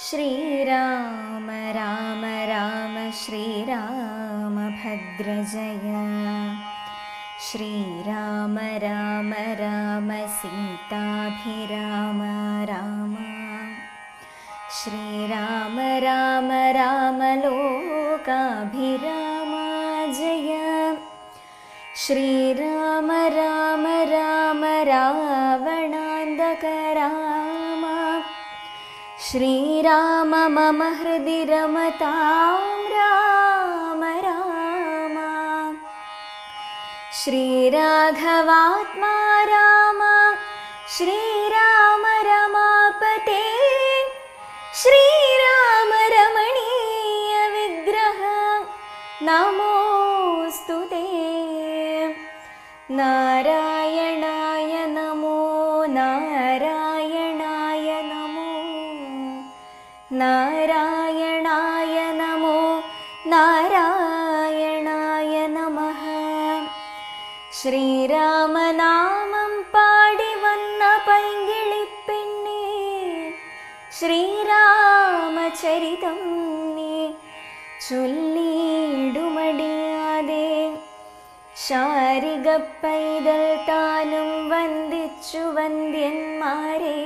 ശ്രീരാമ രാമ രാമ ശ്രീരാമഭദ്ര ജയ. ശ്രീരാമ രാമ രാമ സീതാഭിരാമ രാമ. ശ്രീരാമ രാമ രാമ ലോകാഭിരാമ ജയ. ശ്രീരാമ രാമ രാമ രാവണാന്തക രാമ. ശ്രീരാമ മമ ഹൃദി രമതാം രാമ രാമ. ശ്രീരാഘവാത്മാ രാമ. ശ്രീരാമ രമാപതേ. ശ്രീരാമ രമണീയ വിഗ്രഹ നമോസ്തുതേ. നാരായണായ നമോ നാരായണായ നമോ നാരായണായ നമോ നാരായണായ നമഃ. ശ്രീരാമനാമം പാടി വന്ന പൈങ്കിളിപ്പെണ്ണേ, ശ്രീരാമചരിതം നീ ചൊല്ലിടുമടിയാതെ. ശാരിക പൈതൽ താനും വന്ദിച്ചു വന്ദ്യന്മാരെ,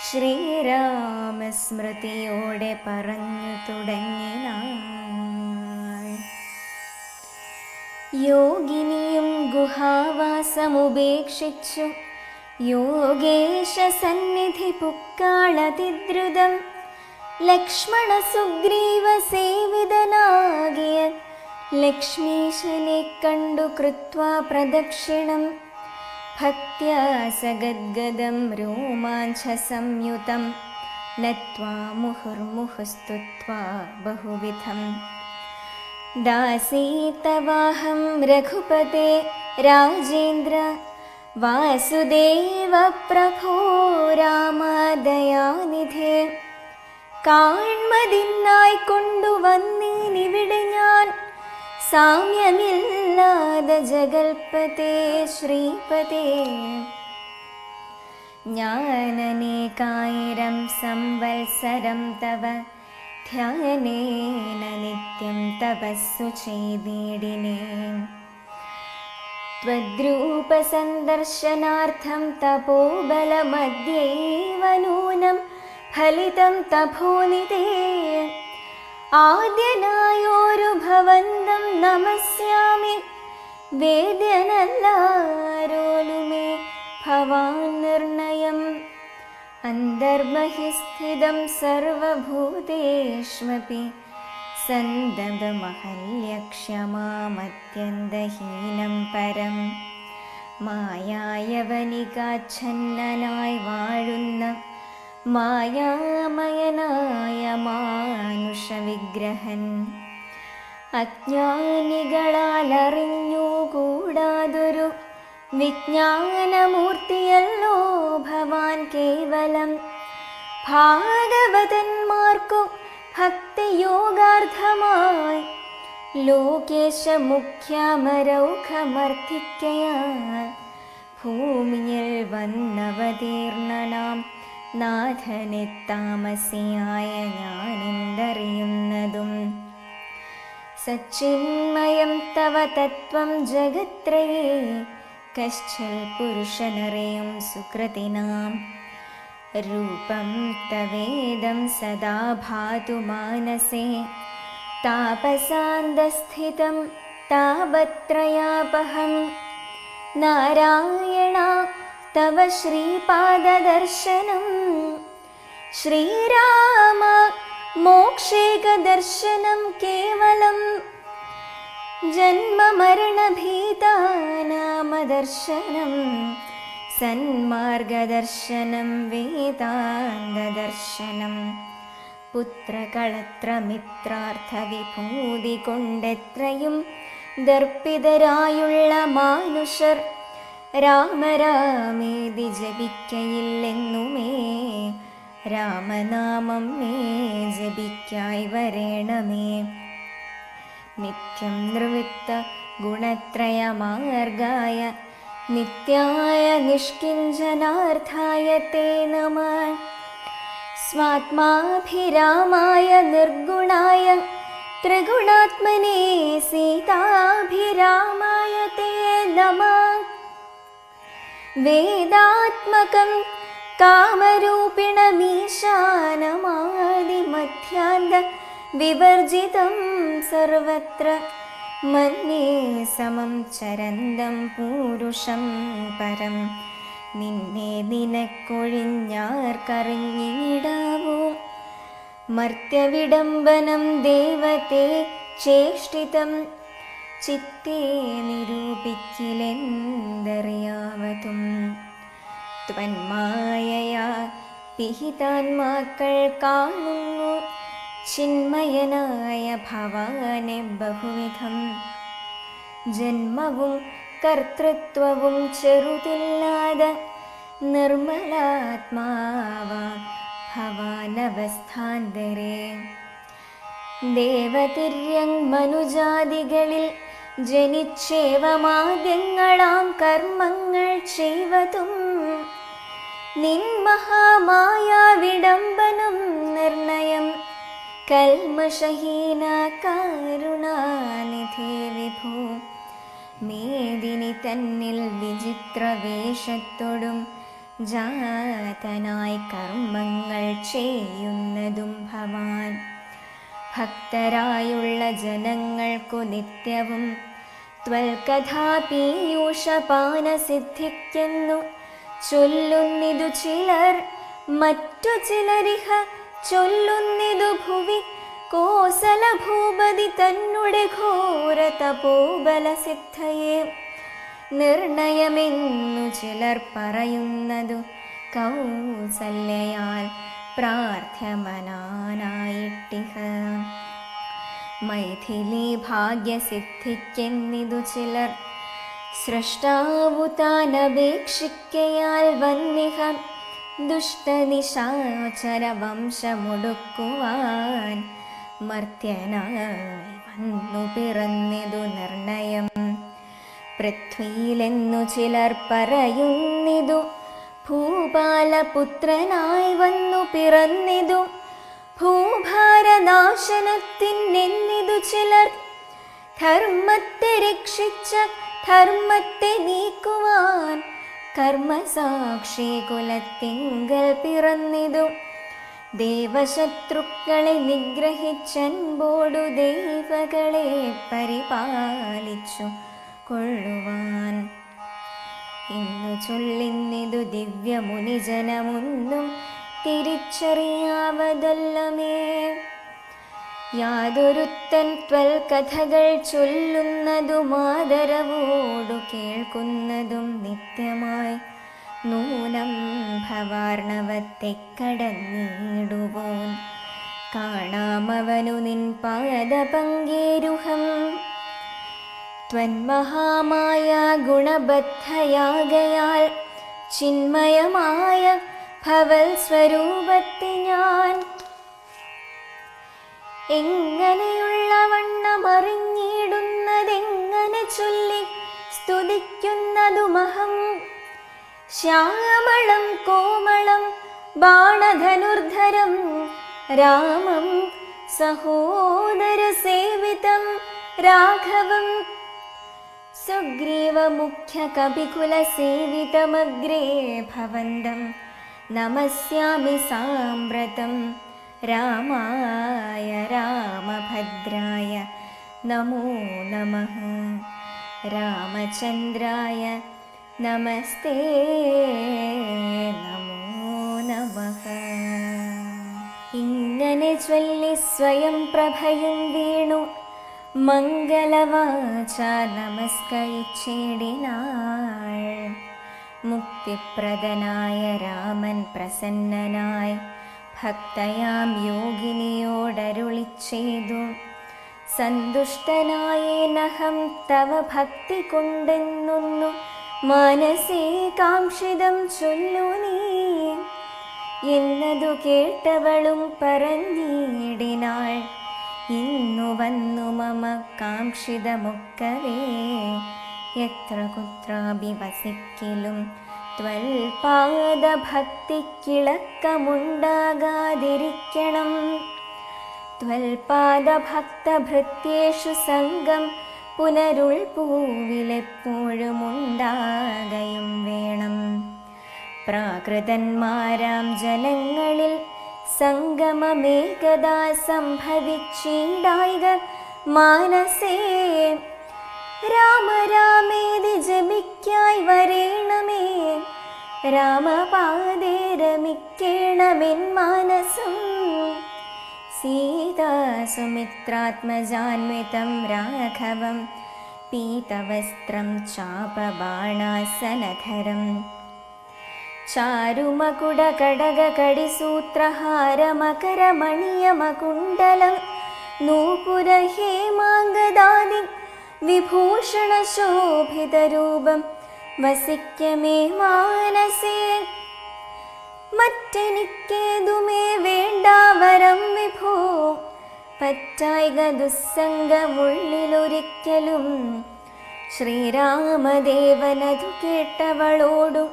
ശ്രീരാമസ്മൃതിയോടെ പറഞ്ഞു തുടങ്ങിനാൾ. യോഗിനിയും ഗുഹാവാസമുപേക്ഷിച്ചു യോഗേശ സന്നിധി പുക്കാളതിദ്രുതം. ലക്ഷ്മണ സുഗ്രീവ സേവിതനാകിയ ലക്ഷ്മീശനെ കണ്ടു കൃത്വാ പ്രദക്ഷിണം. ഭക്ത്യാ സഗദ്ഗദം രോമാഞ്ച സംയുതം നത്വാ മുഹുർമുഹുസ്തുത്വാ ബഹുവിധം. ദാസീതവാഹം രഘുപതേ രാജേന്ദ്ര വാസുദേവ പ്രഭോ രാമദയാനിധേ. കാൺമതിനായി കൊണ്ടുവന്നീനിവിടെ ഞാൻ, സാമ്യമില്ലാതെ ജഗൽപതേ ശ്രീപതേ. ഞാനനേകായിരം സംവത്സരം തവ ധ്യാനേന നിത്യം തപസ്സു ചെയ്തിടിനേ. ത്വദ്രൂപസന്ദർശനാർത്ഥം തപോബലമദ്യൈവ നൂനം ഫലിതം തപോനിധേ. ആദ്യനായോരു ഭവന്തം നമസ്യാമി, വേദ്യനല്ലാരോലുമേ ഭവാൻ നിർണയം. അന്തർബഹിസ്ഥിതം സർവഭൂതേഷ്വപി സന്തതമഹല്യക്ഷമാമത്യന്തഹീനം പരം. മായായവനികാച്ഛന്നനായി വാഴുന്ന മായാമയനായ മാനുഷവിഗ്രഹൻ. അജ്ഞാനികളാൽ അറിഞ്ഞുകൂടാതൊരു വിജ്ഞാനമൂർത്തിയല്ലോ ഭവാൻ കേവലം. ഭാഗവതന്മാർക്കു ഭക്തിയോഗാർത്ഥമായി ലോകേശ മുഖ്യമരൗഖമർത്ഥിക്കയാൽ ഭൂമിയിൽ വന്നവതീർണനാം നാഥനെ താമസിയായ ഞാനെന്തറിയുന്നതും. സച്ചിന്മയം തവ തത്വം ജഗത്രയേ, കശ്ചൽ പുരുഷനറിയും സുകൃതിനാം. രൂപം തവേദം സദാ ഭാതു മാനസേ, താപസാന്തസ്ഥിതം താപത്രയാപഹം. നാരായണ തവ ശ്രീപാദദർശനം, ശ്രീരാമ മോക്ഷേകദർശനം കേവലം. ജന്മമരണഭീതാനാമദർശനം, സന്മാർഗദർശനം വേദാന്തദർശനം. പുത്രകളത്രമിത്രാർത്ഥ വിഭൂതി കൊണ്ടെത്രയും ദർപ്പിതരായുള്ള മാനുഷർ രാമരാമേതി ജപിക്കയില്ലെന്നുമേ. രാമനാമം മേ ജപിക്കായി വരേണമേ. നിത്യം നിർവിത്ത ഗുണത്രയമാർഗായ നിത്യായ നിഷ്കിഞ്ചനാർത്ഥായ തേ നമഃ. സ്വാത്മാഭിരാമായ നിർഗുണായ ത്രിഗുണാത്മനേ സീതാഭിരാമായ തേ നമഃ. വേദാത്മകം കാമരൂപിണമീശാനമാദിമധ്യാന്ത വിവർജിതം സർവത്ര മന്യേ സമം ചരന്തം പൂരുഷം പരം. നിന്നെ നിനക്കൊഴിഞ്ഞാർക്കറിഞ്ഞിടാവോ മർത്യവിഡംബനം ദേവതേ ചേഷ്ടിതം ചിത്തേ നിരൂപിക്കിലെന്തറിയാവതും. ത്വന്മായയാ പിഹിതാത്മാക്കൾ കാണുന്നു ചിന്മയനായ ഭവാനെ ബഹുവിധം. ജന്മവും കർത്തൃത്വവും ചെറുതില്ലാതെ നിർമ്മലാത്മാവാം ഭവാനവസ്ഥാന്തരേ. ദേവതിര്യങ് മനുജാതികളിൽ ജനിച്ചേവമാദ്യങ്ങളാം കർമ്മങ്ങൾ ചെയ്വതും നിൻമഹാമായ വിഡംബനം നിർണയം. കൽമഷഹീന കരുണാനിധേ വിഭോ. മേദിനി തന്നിൽ വിചിത്രവേഷത്തോടും ജാതനായി കർമ്മങ്ങൾ ചെയ്യുന്നതും ഭവാൻ. ഭക്തരായുള്ള ജനങ്ങൾക്കു നിത്യവും ത്വൽകഥാപീയൂഷപാനസിദ്ധിക്കുന്നു ചൊല്ലുന്നിതു ചിലർ. മറ്റു ചിലരിഹ ചൊല്ലുന്നിതു ഭുവി കോസലഭൂപതി തന്നെ ഘോര തപോബലസിദ്ധയെ. നിർണയമെന്നു ചിലർ പറയുന്നതു കൗസല്യയാൽ പ്രാർത്ഥ്യമനാനായിട്ടിഹ. മൈഥിലി ഭാഗ്യസിദ്ധിക്കെന്നിതു ചിലർ സൃഷ്ടാവു താനപേക്ഷിക്കയാൽ വന്നിഹ. ദുഷ്ടനിശാചര വംശമൊടുക്കുവാൻ മർത്യനായി വന്നു പിറന്നിതു നിർണയം. പൃഥ്വിയിലെന്നു ചിലർ പറയുന്നിതു ഭൂപാലപുത്രനായി വന്നു പിറന്നിതു. ഭൂഭാരനാശനത്തിനെന്നിതു ചിലർ ധർമ്മത്തെ രക്ഷിച്ച ധർമ്മത്തെ നീക്കുവാൻ കർമ്മസാക്ഷി കുലത്തിങ്കൽ പിറന്നിതു. ദേവശത്രുക്കളെ നിഗ്രഹിച്ചൻപോടു ദേവകളെ പരിപാലിച്ചു കൊള്ളുവാൻ. ഇന്നു ചൊല്ലിന്നിതു ദിവ്യമുനിജനമൊന്നും തിരിച്ചറിയാവതല്ലമേ. യാതൊരുത്തൻ ത്വൽകഥകൾ ചൊല്ലുന്നതും ആദരവോടു കേൾക്കുന്നതും നിത്യമായി നൂനം ഭവാർണവത്തെ കടന്നിടുവോൻ. കാണാമവനു നിൻ പാദപങ്കേരുഹം. ത്വന്മഹാമായ ഗുണബദ്ധയാകയാൽ ചിന്മയമായ ഭവൽ സ്വരൂപത്തെ ഞാൻ എങ്ങനെയുള്ള വണ്ണമറിഞ്ഞിടുന്നതെങ്ങനെ ചൊല്ലി സ്തുതിക്കുന്നതുമഹം. ശ്യാമളം കോമളം ബാണധനുർധരം രാമം സഹോദരസേവിതം രാഘവം. സുഗ്രീവമുഖ്യകപികുലസേവിതമഗ്രേ ഭവന്തം നമസ്യാമി സാമ്പ്രതം. രാമായ രാമഭദ്രായ നമോ നമഃ. രാമചന്ദ്രായ നമസ്തേ നമോ നമഃ. ഇങ്ങനെ ചൊല്ലി സ്വയം പ്രഭയും വീണു മംഗളവാച നമസ്കരിച്ചിടിനാൾ. മുക്തിപ്രദനായ രാമൻ പ്രസന്നനായി ഭക്തയാം യോഗിനിയോടരുളിച്ചെയ്തു. സന്തുഷ്ടനായേനഹം തവ ഭക്തി കൊണ്ടെന്നൊന്നു മനസേ കാംക്ഷിതം ചൊല്ലു നീ എന്നതു കേട്ടവളും പറഞ്ഞിടിനാൾ. ഇന്നു വന്നു മമ കാംക്ഷിതമൊക്കവേ എത്ര കുത്രാഭി വസിക്കലും ത്വൽപാദഭക്തിക്കിളക്കമുണ്ടാകാതിരിക്കണം. ത്വൽപാദഭക്തഭൃത്യേഷു സംഗം പുനരുൾപൂവിലെപ്പോഴും ഉണ്ടാകയും വേണം. പ്രാകൃതന്മാരാം ജനങ്ങളിൽ സംഗമമേകദാ സംഭവിച്ചിടായിക മാനസേ. രാമ രാമേതി ജപിക്കായി വരേണമേ, രാമപാദേ രമിക്കേണമെൻ മാനസം. സീതാസുമിത്രാത്മജാന്വിതം രാഘവം പീതവസ്ത്രം ചാപബാണാസനധരം. ചാരുമകുടകടകകടിസൂത്രഹാരമകരമണിയമകുണ്ടലം നൂപുരഹേമാംഗദാദി വിഭൂഷണശോഭിതരൂപം വസിക്കമേ മാനസേ. മറ്റെനിക്കേതുമേ വേണ്ടാവരം വിഭോ, പറ്റായിക ദുസ്സംഗമുള്ളിലൊരിക്കലും. ശ്രീരാമദേവനതു കേട്ടവളോടു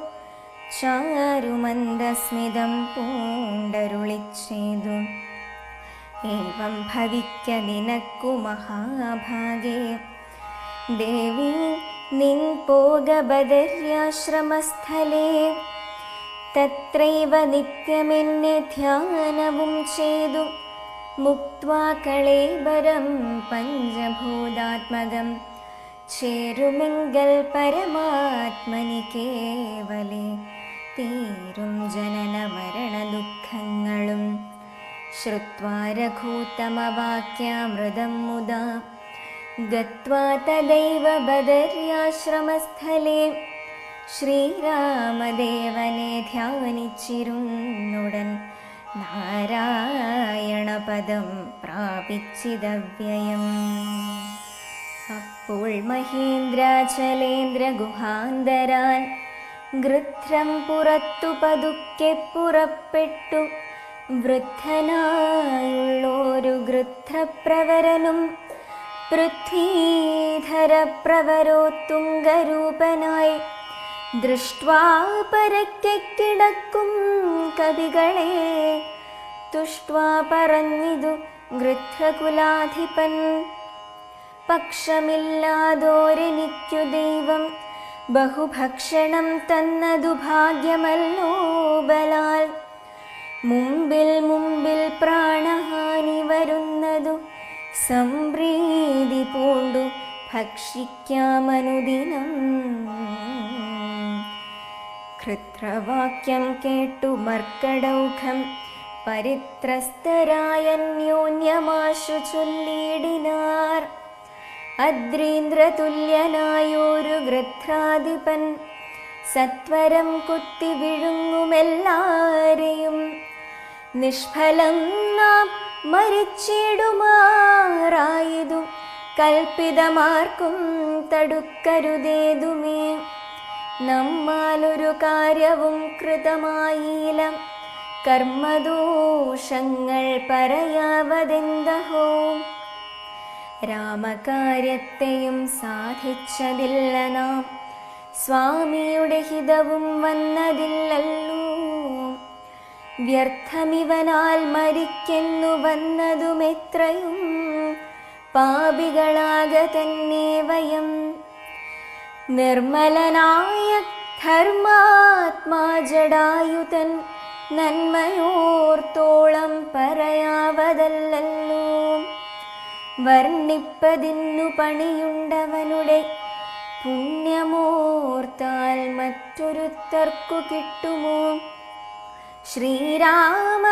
ചാരുമന്ദസ്മിതം പൂണ്ടരുളിച്ചേതു. ഏവം ഭവിക്ക നിനക്കു മഹാഭാഗേ, ദേവി നിൻ പോക ബദര്യാശ്രമസ്ഥലേ. തത്രൈവ നിത്യമെന്നെ ധ്യാനവും ചെയ്തു, മുക്ത്വാ കളേബരം പഞ്ചഭൂതാത്മകം. ചേരുമെങ്കൽ പരമാത്മനി കേവലേ, തീരും ജനന മരണ ദുഃഖങ്ങളും. ശ്രുത്വാ രഘൂത്തമവാക്യാമൃതം മുദാ, ഗത്വാ തദൈവ ബദര്യാശ്രമസ്ഥലേ. ശ്രീരാമദേവനെ ധ്യാനിച്ചിരുന്നുടൻ നാരായണപദം പ്രാപിച്ചിതവ്യയം. അപ്പോൾ മഹീന്ദ്രാചലേന്ദ്ര ഗുഹാന്തരാൻ ഗൃധ്രം പുറത്തു പതുക്കെ പുറപ്പെട്ടു. വൃദ്ധനായുള്ളൊരു ഗൃധ്രപ്രവരനും പൃഥ്വീധരപ്രവരോത്തുംഗരൂപനായി ദൃഷ്ട്വാ പരക്കെ കിടക്കും കവികളെ തുഷ്ട്വാ പറഞ്ഞിതു ഗൃധ്രകുലാധിപൻ. പക്ഷമില്ലാതോരെനിക്കു ദൈവം ബഹുഭക്ഷണം തന്നതു ഭാഗ്യമല്ലോ ബലാൽ. മുമ്പിൽ മുമ്പിൽ പ്രാണഹാനി വരുന്നതു സംപ്രീതി പൂണ്ടു ഭക്ഷിക്കാമനുദിനം. കൃത്രവാക്യം കേട്ടു മർക്കടൗഘം പരിത്രസ്തരായന്യോന്യമാശു ചൊല്ലിയിടിനാർ. അദ്രീന്ദ്രതുല്യനായൊരു ഗൃധ്രാധിപൻ സത്വരം കുത്തി വിഴുങ്ങുമെല്ലാരെയും. നിഷ്ഫലം നാം മരിച്ചിടുമാറായതു കൽപ്പിതമാർക്കും തടുക്കരുതേതുമേ. നമ്മാലൊരു കാര്യവും കൃതമായില്ല, കർമ്മദോഷങ്ങൾ പറയാവതെന്തഹോ. രാമകാര്യത്തെയും സാധിച്ചതില്ല നാം, സ്വാമിയുടെ ഹിതവും വന്നതില്ലല്ലോ. വ്യർത്ഥമിവനാൽ മരിക്കുന്നു വന്നതുമെത്രയും, പാപികളാക തന്നെ വയം. നിർമ്മലനായ ധർമാത്മാ ജടായുതൻ നന്മയോർത്തോളം പറയാവതല്ലോ. വർണ്ണിപ്പതിന്നു പണിയുണ്ടവനുടെ പുണ്യമോർത്താൽ മറ്റൊരുത്തർക്കു കിട്ടുമോ. ശ്രീരാമ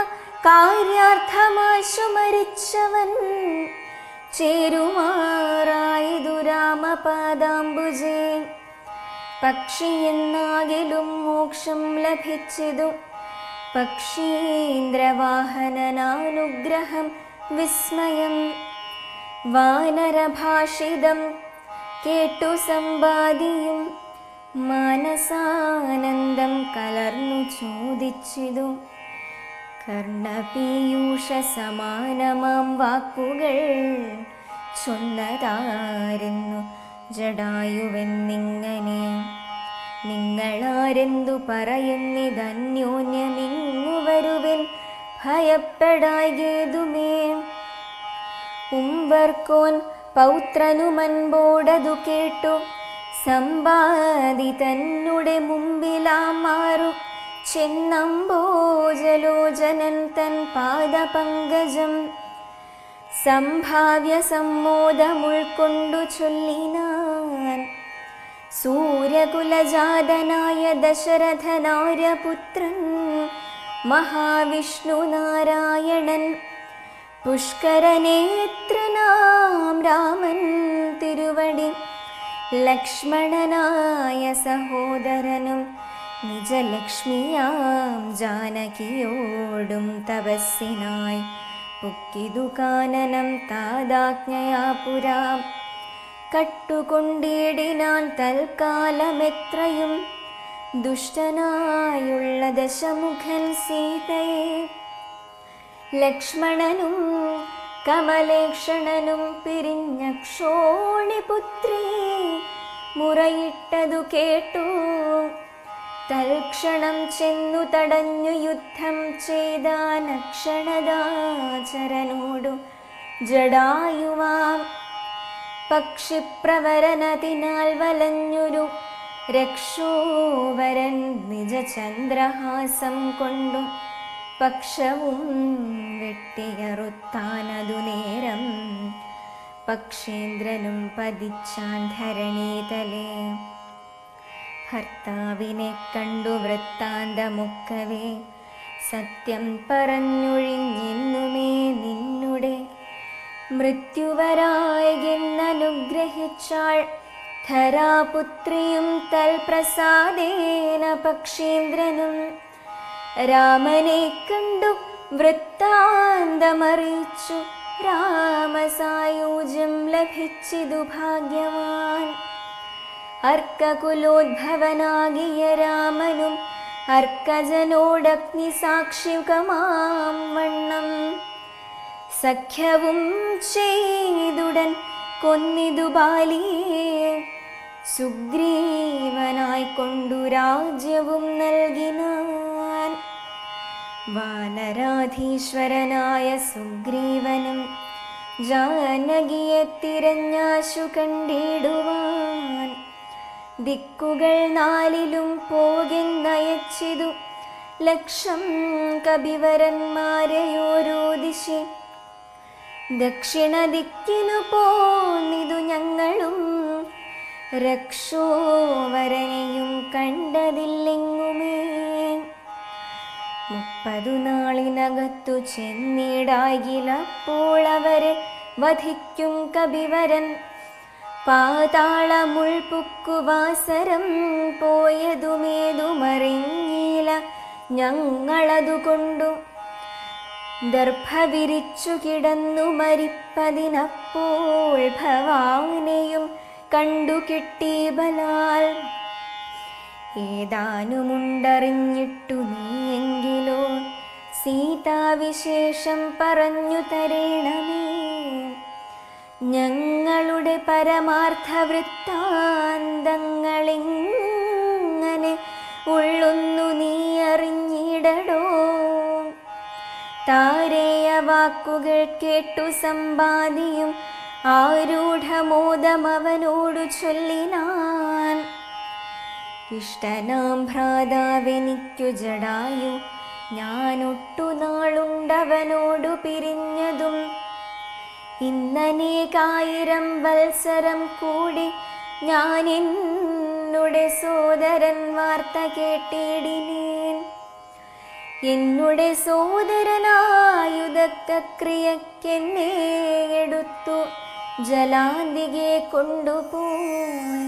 കാര്യാർത്ഥമാശു മരിച്ചവൻ ചേരുമാറായതു രാമപാദാംബുജേ. പക്ഷിയെന്നാകിലും മോക്ഷം ലഭിച്ചതു പക്ഷീന്ദ്രവാഹനനാനുഗ്രഹം വിസ്മയം. വാനരഭാഷിതം കേട്ടു സമ്പാദിയും മാനസാനന്ദം കലർന്നു ചോദിച്ചിതു. കർണപീയൂഷ സമാനമാം വാക്കുകൾ ചൊന്നതായിരുന്നു ജടായുവെന്നിങ്ങനെ. നിങ്ങളാരെന്തു പറയുന്നിതന്യോന്യമിങ്ങു വരുവിൻ ഭയപ്പെടായ്കേതുമേ. ഉംവർക്കോൻ പൗത്രനുമൻപോടതു കേട്ടു സമ്പാദി തന്നെ മുമ്പിലാമാറു ചെന്നംബോജലോചനൻ തൻ പാദപങ്കജം സംഭാവ്യ സമ്മോദമുൾക്കൊണ്ടു ചൊല്ലിനാൻ. സൂര്യകുലജാതനായ ദശരഥനാര്യപുത്രൻ മഹാവിഷ്ണു നാരായണൻ പുഷ്കരനേത്രനാം രാമൻ തിരുവടി ലക്ഷ്മണനായ സഹോദരനും നിജലക്ഷ്മിയാം ജാനകിയോടും തപസ്സിനായി പൊക്കിതു കാനനം താദാജ്ഞയാ പുരാ. കട്ടുകൊണ്ടിടിനാൻ തൽക്കാലമെത്രയും ദുഷ്ടനായുള്ള ദശമുഖൻ സീതയെ. ലക്ഷ്മണനും കമലേക്ഷണനും പിരിഞ്ഞ ക്ഷോണിപുത്രി മുറയിട്ടതു കേട്ടു തൽക്ഷണം ചെന്നു തടഞ്ഞു യുദ്ധം ചെയ്താൻ അക്ഷണദാചരനോടു ജടായുവാം. പക്ഷിപ്രവരനതിനാൽ വലഞ്ഞൊരു രക്ഷോവരൻ നിജചന്ദ്രഹാസം കൊണ്ടു പക്ഷവും വെട്ടിയറുത്താനതു നേരം പക്ഷേന്ദ്രനും പതിച്ചാൻ ധരണീതലേ. ഭർത്താവിനെ കണ്ടു വൃത്താന്തമൊക്കവേ സത്യം പറഞ്ഞൊഴിഞ്ഞെന്നുമേ നിന്നുടെ മൃത്യുവരായെന്നനുഗ്രഹിച്ചാൾ ധരാപുത്രിയും തൽപ്രസാദേന പക്ഷേന്ദ്രനും. രാമനെ കണ്ടു വൃത്താന്തമറിയിച്ചു രാമസായൂജ്യം ലഭിച്ചിതു ഭാഗ്യവാൻ. അർക്കകുലോദ്ഭവനാകിയ രാമനും അർക്കജനോടഗ്നിസാക്ഷികമാം വണ്ണം സഖ്യവും ചെയ്തുടൻ കൊന്നിതു ബാലിയെ. സുഗ്രീവനായിക്കൊണ്ടു രാജ്യവും നൽകിനാൻ. വാനരാധീശ്വരനായ സുഗ്രീവനും ജാനകിയെ തിരഞ്ഞാശു കണ്ടിടുവാൻ ദിക്കുകൾ നാലിലും പോകെന്നയച്ചിതു ലക്ഷം കപിവരന്മാരെയോരോ ദിശി. ദക്ഷിണ ദിക്കിനു പോന്നിതു ഞങ്ങളും രക്ഷോവരനെയും കണ്ടതില്ലെങ്ങുമേ. 30 നാളിനകത്തു ചെന്നിടാകിലപ്പോൾ അവരെ വധിക്കും കപിവരൻ. പാതാളമുൾപുക്കുവാസരം പോയതുമേതുമറിഞ്ഞില്ല ഞങ്ങളതുകൊണ്ടു. ദർഭ വിരിച്ചു കിടന്നു മരിപ്പതിനപ്പോൾ ഭവാനെയും കണ്ടു കിട്ടി ബലാൽ. ഏതാനുമുണ്ടറിഞ്ഞിട്ടു നീയെങ്കിലോ സീതാവിശേഷം പറഞ്ഞു തരേണമേ. ഞങ്ങളുടെ പരമാർത്ഥ വൃത്താന്തങ്ങളിങ്ങനെ ഉള്ളൊന്നു നീ അറിഞ്ഞിടടോ. താരേയ വാക്കുകൾ കേട്ടു സമ്പാദിയും ആരൂഢമോദമവനോടു ചൊല്ലിനാൻ. ഇഷ്ടനാം ഭ്രാതാവെനിക്കു ജടായു ഞാനൊട്ടു നാളുണ്ടവനോടു പിരിഞ്ഞതും. ഇന്നനേകായിരം വത്സരം കൂടി ഞാൻ എന്നുടെ സോദരൻ വാർത്ത കേട്ടിടിനേൻ. എന്നുടെ സോദരനായുധക്രിയക്കെന്നെ എടുത്തു ജലാന്തികെ കൊണ്ടുപോയി.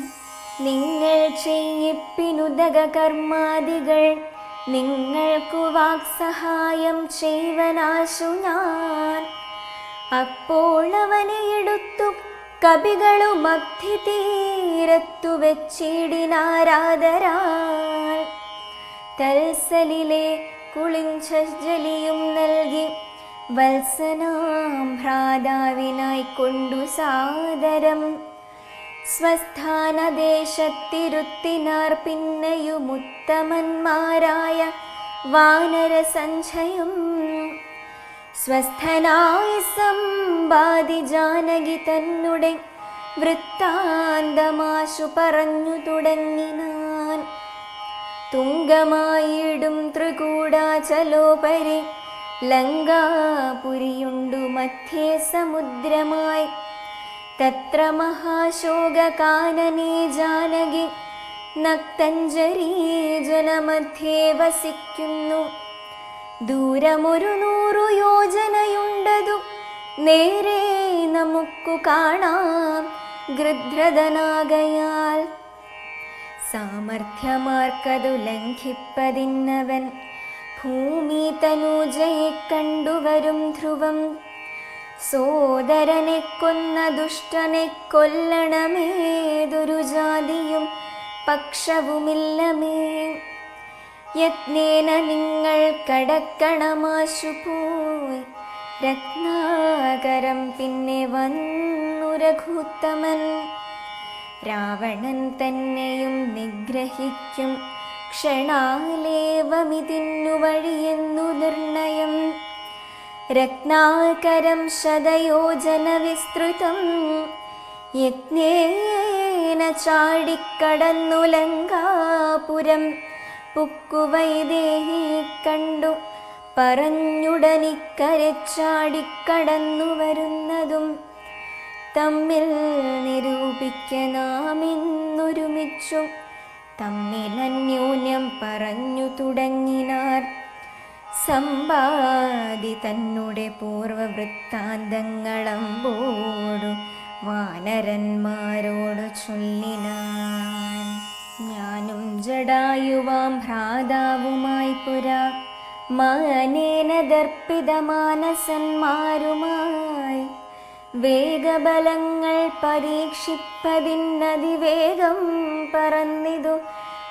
നിങ്ങൾ ചെയ്യിപ്പിനുദക കർമാദികൾ നിങ്ങൾക്കു വാക്സഹായം ചെയ്വനാശു ഞാൻ. അപ്പോൾ അവനെ എടുത്തു കപികളും അബ്ധിതീരത്തു വെച്ചിടിനാരാദരാൽ. തൽസലിലെ കുളിഞ്ചലിയും നൽകി വത്സനാം ഭ്രാതാവിനായി കൊണ്ടു സാദരം സ്വസ്ഥാനദേശത്തിരുത്തിനാർ പിന്നെയുമുത്തമന്മാരായ വാനരസഞ്ചയം സ്വസ്ഥനായി സമ്പാദി ജാനകി തന്നുടെ വൃത്താന്തമാശു പറഞ്ഞു തുടങ്ങിനാൻ. തുങ്കമായിടും ത്രികൂടാചലോപരി ലങ്കാപുരിയുണ്ടു മധ്യേ സമുദ്രമായി. തത്ര മഹാശോകകാനനേ ജാനകി നക്തഞ്ജരീ ജനമധ്യേ വസിക്കുന്നു. ദൂരമൊരു 100 യോജനയുണ്ടതു നേരെ നമുക്കു കാണാം ഗൃധ്രതനാകയാൽ. സാമർഥ്യമാർക്കതു ലംഘിപ്പതിന്നവൻ ഭൂമി തനൂജയെ കണ്ടുവരും ധ്രുവം. സോദരനെ കൊന്ന ദുഷ്ടനെ കൊല്ലണമേതൊരു ജാതിയും പക്ഷവുമില്ലമേ. യത്നേന നിങ്ങൾ കടക്കണമാശു പോയി രത്നാകരം പിന്നെ വന്നു രഘുത്തമൻ. രാവണൻ തന്നെയും നിഗ്രഹിക്കും ക്ഷണാലേവമിതിന്നു വഴിയെന്നു നിർണയം. രത്നാകരം ശതയോജന വിസ്തൃതം യജ്ഞേന ചാടിക്കടന്നു ലങ്കാപുരം. പുക്കുവൈദേഹി കണ്ടു പറഞ്ഞുടനിക്കരെ ചാടിക്കടന്നു വരുന്നതും. തമ്മിൽ നിരൂപിക്ക നാം ഇന്നൊരുമിച്ചു തമ്മിലന്യോന്യം പറഞ്ഞു തുടങ്ങിനാർ. സമ്പാദി തന്നുടെ പൂർവവൃത്താന്തങ്ങളമ്പോടു വാനരന്മാരോടു ചൊല്ലിനാൻ. ഞാനും ജടായുവാം ഭ്രാതാവുമായി പുരാ മാനേന ദർപ്പിത മാനസന്മാരുമായി വേഗബലങ്ങൾ പരീക്ഷിപ്പതിന്നതിവേഗം പറന്നിതു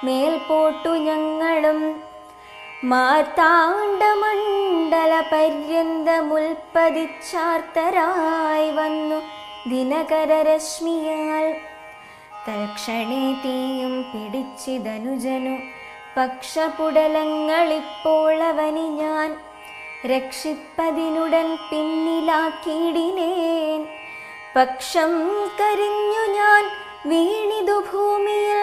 മേൽപോട്ടു ഞങ്ങളും. മാർത്താണ്ഡമണ്ഡല പര്യന്തമുൽപ്പതിച്ചാർത്തരായി വന്നു ദിനകരരശ്മിയാൽ. തൽക്ഷണേ തീയും പിടിച്ചിതനുജനു പക്ഷപുടലങ്ങളിപ്പോളവനി ഞാൻ രക്ഷിപ്പതിനുടൻ പിന്നിലാക്കിയിടിനേൻ. പക്ഷം കരിഞ്ഞു ഞാൻ വീണിതു ഭൂമിയിൽ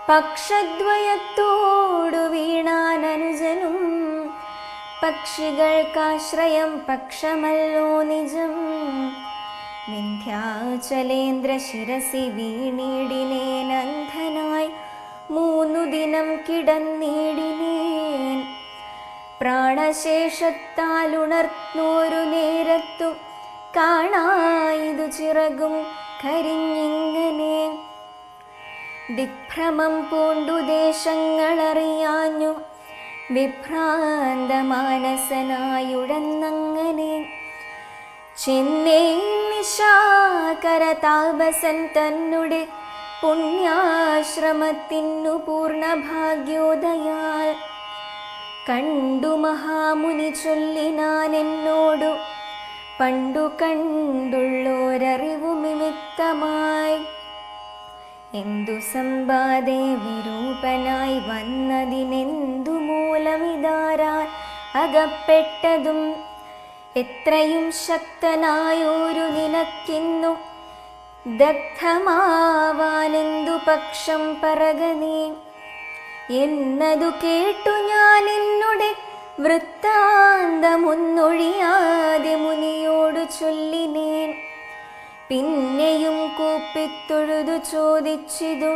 പക്ഷദ്വയത്തോടു വീണാനനുജനും. പക്ഷികൾക്കാശ്രയം പക്ഷമല്ലോ നിജം. വിന്ധ്യാചലേന്ദ്ര ശിരസി വീണിടിനേൻ അന്ധനായി 3 ദിനം കിടന്നിടിനേൻ. പ്രാണശേഷത്താലുണർന്നോരു നേരത്തു കാണായിതു ചിറകും കരിഞ്ഞിങ്ങനെ. ദിഗ്ഭ്രമം പൂണ്ടു ദേശങ്ങളറിയാഞ്ഞു വിഭ്രാന്ത മാനസനായുഴന്നങ്ങനെ. ചെന്നേ നിശാകര താപസൻ തന്നുടെ പുണ്യാശ്രമത്തിനു പൂർണ്ണഭാഗ്യോദയാൽ. കണ്ടു മഹാമുനി ചൊല്ലിനാൻ എന്നോടു പണ്ടു കണ്ടുള്ളോരറിവു നിമിത്തമായി. എന്തു സമ്പാദേ വിരൂപനായി വന്നതിനെന്തു മൂലമിതാരാൻ അകപ്പെട്ടതും. എത്രയും ശക്തനായൊരു നിനക്കിന്നു ദഗ്ധമാവാനെന്തു പക്ഷം പറകനേ എന്നതു കേട്ടു ഞാൻ എന്നുടെ വൃത്താന്തമൊന്നൊഴിയാതെ മുനിയോടു ചൊല്ലിനേൻ. പിന്നെയും കൂപ്പിത്തൊഴുതു ചോദിച്ചിതു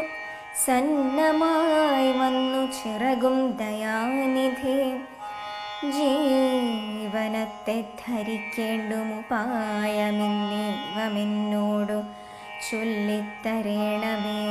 സന്നമായി വന്നു ചിറകും ദയാനിധേ. ജീവനത്തെ ധരിക്കേണ്ടുമുപായമെന്നേവമെന്നോടു ചൊല്ലിത്തരേണമേ.